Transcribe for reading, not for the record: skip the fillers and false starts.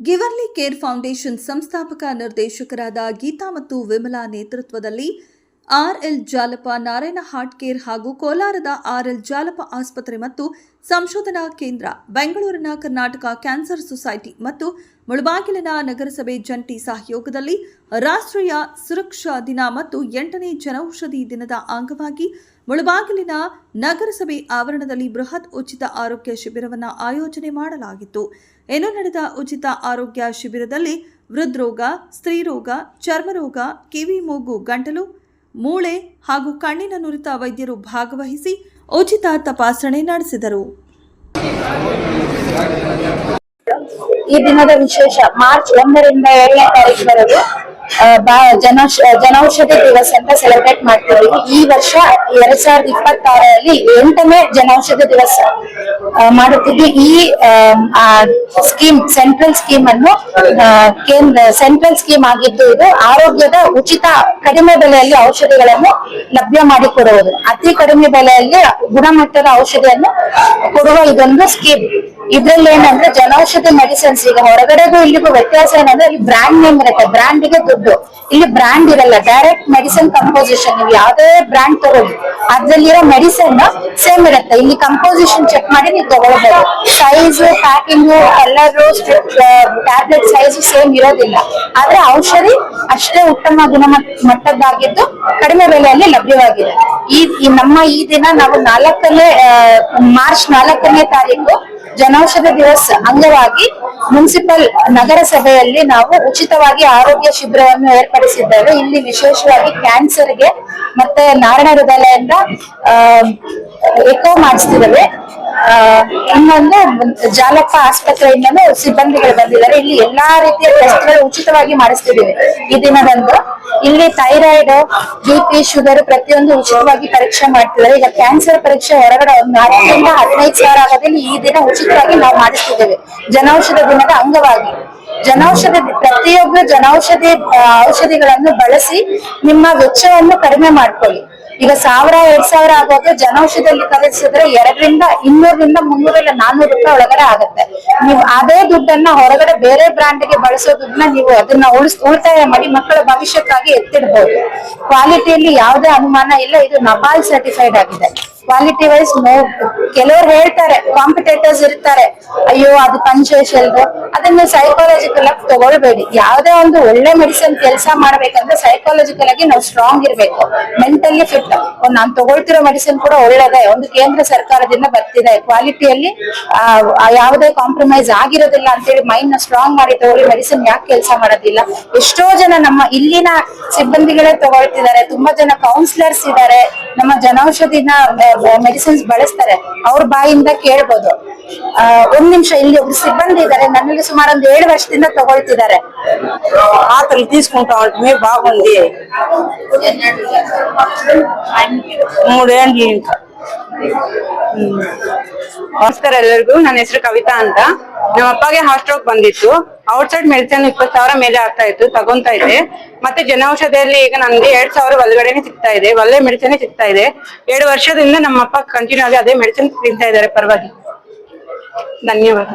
ಗಿವರ್ಲಿ care foundation ಸಂಸ್ಥಾಪಕ ನಿರ್ದೇಶಕರಾದ ಗೀತಾ ಮತ್ತು ವಿಮಲಾ ನೇತೃತ್ವದಲ್ಲಿ ಆರ್ಎಲ್ ಜಾಲಪ ನಾರಾಯಣ ಹಾರ್ಟ್ ಕೇರ್ ಹಾಗೂ ಕೋಲಾರದ ಆರ್ಎಲ್ ಜಾಲಪ ಆಸ್ಪತ್ರೆ ಮತ್ತು ಸಂಶೋಧನಾ ಕೇಂದ್ರ, ಬೆಂಗಳೂರಿನ ಕರ್ನಾಟಕ ಕ್ಯಾನ್ಸರ್ ಸೊಸೈಟಿ ಮತ್ತು ಮುಳಬಾಗಿಲಿನ ನಗರಸಭೆ ಜಂಟಿ ಸಹಯೋಗದಲ್ಲಿ ರಾಷ್ಟ್ರೀಯ ಸುರಕ್ಷಾ ದಿನ ಮತ್ತು 8ನೇ ಜನೌಷಧಿ ದಿನದ ಅಂಗವಾಗಿ ಮುಳಬಾಗಿಲಿನ ನಗರಸಭೆ ಆವರಣದಲ್ಲಿ ಬೃಹತ್ ಉಚಿತ ಆರೋಗ್ಯ ಶಿಬಿರವನ್ನು ಆಯೋಜನೆ ಮಾಡಲಾಗಿತ್ತು. ಇನ್ನು ನಡೆದ ಉಚಿತ ಆರೋಗ್ಯ ಶಿಬಿರದಲ್ಲಿ ಹೃದ್ರೋಗ, ಸ್ತ್ರೀರೋಗ, ಚರ್ಮರೋಗ, ಕಿವಿ, ಮೂಗು, ಗಂಟಲು, ಮೂಳೆ ಹಾಗೂ ಕಣ್ಣಿನ ನುರಿತ ವೈದ್ಯರು ಭಾಗವಹಿಸಿ ಉಚಿತ ತಪಾಸಣೆ ನಡೆಸಿದರು. ಈ ದಿನದ ವಿಶೇಷ ಮಾರ್ಚ್ 1ರಿಂದ 7ನೇ ತಾರೀಕಿನವರೆಗೂ ಜನೌಷಧಿ ದಿವಸ ಅಂತ ಸೆಲೆಬ್ರೇಟ್ ಮಾಡ್ತಿದ್ದೀವಿ. ಈ ವರ್ಷ 2026ರಲ್ಲಿ 8ನೇ ಜನೌಷಧಿ ದಿವಸ ಮಾಡುತ್ತಿದ್ವಿ. ಈ ಸ್ಕೀಮ್ ಸೆಂಟ್ರಲ್ ಸ್ಕೀಮ್ ಅನ್ನು ಸೆಂಟ್ರಲ್ ಸ್ಕೀಮ್ ಆಗಿದ್ದು, ಇದು ಆರೋಗ್ಯದ ಉಚಿತ ಕಡಿಮೆ ಬೆಲೆಯಲ್ಲಿ ಔಷಧಿಗಳನ್ನು ಲಭ್ಯ ಮಾಡಿಕೊಡುವುದು. ಅತಿ ಕಡಿಮೆ ಬೆಲೆಯಲ್ಲಿ ಗುಣಮಟ್ಟದ ಔಷಧಿಯನ್ನು ಕೊಡುವ ಇದೊಂದು ಸ್ಕೀಮ್. ಇದ್ರಲ್ಲಿ ಏನಂದ್ರೆ ಜನೌಷಧಿ ಮೆಡಿಸಿನ್ಸ್, ಈಗ ಹೊರಗಡೆಗೂ ಇಲ್ಲಿಗೂ ವ್ಯತ್ಯಾಸ ಏನಂದ್ರೆ ಇಲ್ಲಿ ಬ್ರಾಂಡ್ ನೇಮ್ ಇರುತ್ತೆ, ಬ್ರಾಂಡ್ಗೆ ದುಡ್ಡು. ಇಲ್ಲಿ ಬ್ರಾಂಡ್ ಇರಲ್ಲ, ಡೈರೆಕ್ಟ್ ಮೆಡಿಸಿನ್ ಕಂಪೋಸಿಷನ್. ನೀವು ಯಾವುದೇ ಬ್ರಾಂಡ್ ತಗೊಳ್ಳಿ, ಅದ್ರಲ್ಲಿರೋ ಮೆಡಿಸಿನ್ ಸೇಮ್ ಇರುತ್ತೆ. ಇಲ್ಲಿ ಕಂಪೋಸಿಷನ್ ಚೆಕ್ ಮಾಡಿ ನೀವು ತಗೊಳ್ಬಹುದು. Size, packing, colour, tablet size same ಇರೋದಿಲ್ಲ. ಆದ್ರೆ ಔಷಧಿ ಅಷ್ಟೇ ಉತ್ತಮ ಗುಣಮಟ್ಟದ್ದಾಗಿದ್ದು ಕಡಿಮೆ ಬೆಲೆಯಲ್ಲಿ ಲಭ್ಯವಾಗಿದೆ. ನಮ್ಮ ಈ ದಿನ ನಾವು ಮಾರ್ಚ್ 4ನೇ ತಾರೀಕು ಜನೌಷಧಿ ದಿವಸ ಅಂಗವಾಗಿ ಮುನ್ಸಿಪಲ್ ನಗರಸಭೆಯಲ್ಲಿ ನಾವು ಉಚಿತವಾಗಿ ಆರೋಗ್ಯ ಶಿಬಿರವನ್ನು ಏರ್ಪಡಿಸಿದ್ದೇವೆ. ಇಲ್ಲಿ ವಿಶೇಷವಾಗಿ ಕ್ಯಾನ್ಸರ್ಗೆ ಮತ್ತೆ ನಾರಾಯಣ ಹೃದಯದಿಂದ ಎಕೋ ಮಾಡಿಸ್ತಿದ್ದೇವೆ. ಇನ್ನೊಂದು ಜಾಲಪ್ಪ ಆಸ್ಪತ್ರೆಯಿಂದಲೂ ಸಿಬ್ಬಂದಿಗಳು ಬಂದಿದ್ದಾರೆ. ಇಲ್ಲಿ ಎಲ್ಲಾ ರೀತಿಯ ಟೆಸ್ಟ್ಗಳು ಉಚಿತವಾಗಿ ಮಾಡಿಸ್ತಿದ್ದೀವಿ ಈ ದಿನದಂದು. ಇಲ್ಲಿ ಥೈರಾಯ್ಡ್, BP, ಶುಗರ್ ಪ್ರತಿಯೊಂದು ಉಚಿತವಾಗಿ ಪರೀಕ್ಷೆ ಮಾಡ್ತಿದ್ದಾರೆ. ಈಗ ಕ್ಯಾನ್ಸರ್ ಪರೀಕ್ಷೆ ಹೊರಗಡೆ 10ರಿಂದ 15 ಸಾವಿರ ಆಗೋದ್ರಲ್ಲಿ ಈ ದಿನ ಉಚಿತವಾಗಿ ನಾವು ಮಾಡಿಸ್ತಿದ್ದೇವೆ ಜನೌಷಧ ದಿನದ ಅಂಗವಾಗಿ. ಪ್ರತಿಯೊಬ್ಬರು ಔಷಧಿಗಳನ್ನು ಬಳಸಿ ನಿಮ್ಮ ವೆಚ್ಚವನ್ನು ಕಡಿಮೆ ಮಾಡ್ಕೊಳ್ಳಿ. ಈಗ 1000-2000 ಆಗೋದು ಜನೌಷಧಿಯಲ್ಲಿ ಖರೀದಿಸಿದ್ರೆ 200ರಿಂದ 200ರಿಂದ 300 ಇಲ್ಲ 400 ರೂಪಾಯಿ ಒಳಗಡೆ ಆಗುತ್ತೆ. ನೀವು ಅದೇ ದುಡ್ಡನ್ನ ಹೊರಗಡೆ ಬೇರೆ ಬ್ರಾಂಡ್ಗೆ ಬಳಸೋ ದುಡ್ಡನ್ನ ನೀವು ಅದನ್ನ ಉಳಿತಾಯ ಮಾಡಿ ಮಕ್ಕಳ ಭವಿಷ್ಯಕ್ಕಾಗಿ ಎತ್ತಿಡ್ಬೋದು. ಕ್ವಾಲಿಟಿಯಲ್ಲಿ ಯಾವುದೇ ಅನುಮಾನ ಇಲ್ಲ. ಇದು ನಬಾಲ್ ಸರ್ಟಿಫೈಡ್ ಆಗಿದೆ. ಕ್ವಾಲಿಟಿ ವೈಸ್ ಕೆಲವರು ಹೇಳ್ತಾರೆ, ಕಾಂಪಿಟೇಟರ್ಸ್ ಇರ್ತಾರೆ, ಅಯ್ಯೋ ಅದು ಪಂಚೇಶಲ್ದು, ಅದನ್ನ ಸೈಕಾಲಜಿಕಲ್ ಆಗಿ ತಗೊಳ್ಬೇಡಿ. ಯಾವುದೇ ಒಂದು ಒಳ್ಳೆ ಮೆಡಿಸಿನ್ ಕೆಲಸ ಮಾಡ್ಬೇಕಂದ್ರೆ ಸೈಕಾಲಜಿಕಲ್ ಆಗಿ ನಾವು ಸ್ಟ್ರಾಂಗ್ ಇರ್ಬೇಕು, ಮೆಂಟಲಿ ಫಿಟ್. ನಾನ್ ತಗೊಳ್ತಿರೋ ಮೆಡಿಸಿನ್ ಕೂಡ ಒಳ್ಳೇದೇ, ಒಂದು ಕೇಂದ್ರ ಸರ್ಕಾರದಿಂದ ಬರ್ತಿದೆ, ಕ್ವಾಲಿಟಿಯಲ್ಲಿ ಯಾವುದೇ ಕಾಂಪ್ರಮೈಸ್ ಆಗಿರೋದಿಲ್ಲ ಅಂತೇಳಿ ಮೈಂಡ್ ನ ಸ್ಟ್ರಾಂಗ್ ಮಾಡಿ ತಗೊಳ್ಳಿ. ಮೆಡಿಸಿನ್ ಯಾಕೆ ಕೆಲಸ ಮಾಡೋದಿಲ್ಲ? ಎಷ್ಟೋ ಜನ ನಮ್ಮ ಇಲ್ಲಿನ ಸಿಬ್ಬಂದಿಗಳೇ ತಗೊಳ್ತಿದ್ದಾರೆ, ತುಂಬಾ ಜನ ಕೌನ್ಸಿಲರ್ಸ್ ಇದ್ದಾರೆ, ನಮ್ಮ ಜನೌಷಧಿನ ಮೆಡಿಸಿನ್ಸ್ ಬಳಸ್ತಾರೆ. ಅವ್ರ ಬಾಯಿಂದ ಕೇಳ್ಬೋದು. ಒಂದ್ ನಿಮಿಷ, ಇಲ್ಲಿ ಒಬ್ರು సిబ్బంది ఇದ್ದಾರೆ, నన్ను సుమారు 7 ವರ್ಷದಿಂದ ತಗೊಳ್ತಿದ್ದಾರೆ. ఆతలు తీసుకుంటా ఉంటే బాగుంది. 3 ఏళ్ళు ఇంకా. ನಮಸ್ಕಾರ ಎಲ್ಲರಿಗೂ. ನನ್ನ ಹೆಸರು ಕವಿತಾ ಅಂತ. ನಮ್ಮ ಅಪ್ಪಗೆ ಹಾರ್ಟ್ ಸ್ಟ್ರೋಕ್ ಬಂದಿತ್ತು. ಔಟ್ಸೈಡ್ ಮೆಡಿಸಿನ್ 20,000 ಮೇಲೆ ಆಗ್ತಾ ಇತ್ತು, ತಗೊಂತಾ ಇದೆ. ಮತ್ತೆ ಜನೌಷಧಿಯಲ್ಲಿ ಈಗ ನನ್ಗೆ 2,000 ಒಳಗಡೆನೆ ಸಿಗ್ತಾ ಇದೆ, ಒಳ್ಳೆ ಮೆಡಿಸಿನ್ ಸಿಗ್ತಾ ಇದೆ. 2 ವರ್ಷದಿಂದ ನಮ್ಮ ಅಪ್ಪ ಕಂಟಿನ್ಯೂ ಆಗಿ ಅದೇ ಮೆಡಿಸಿನ್ ತಿಂತಾ ಇದ್ದಾರೆ. ಪರವಾಗಿ ಧನ್ಯವಾದ.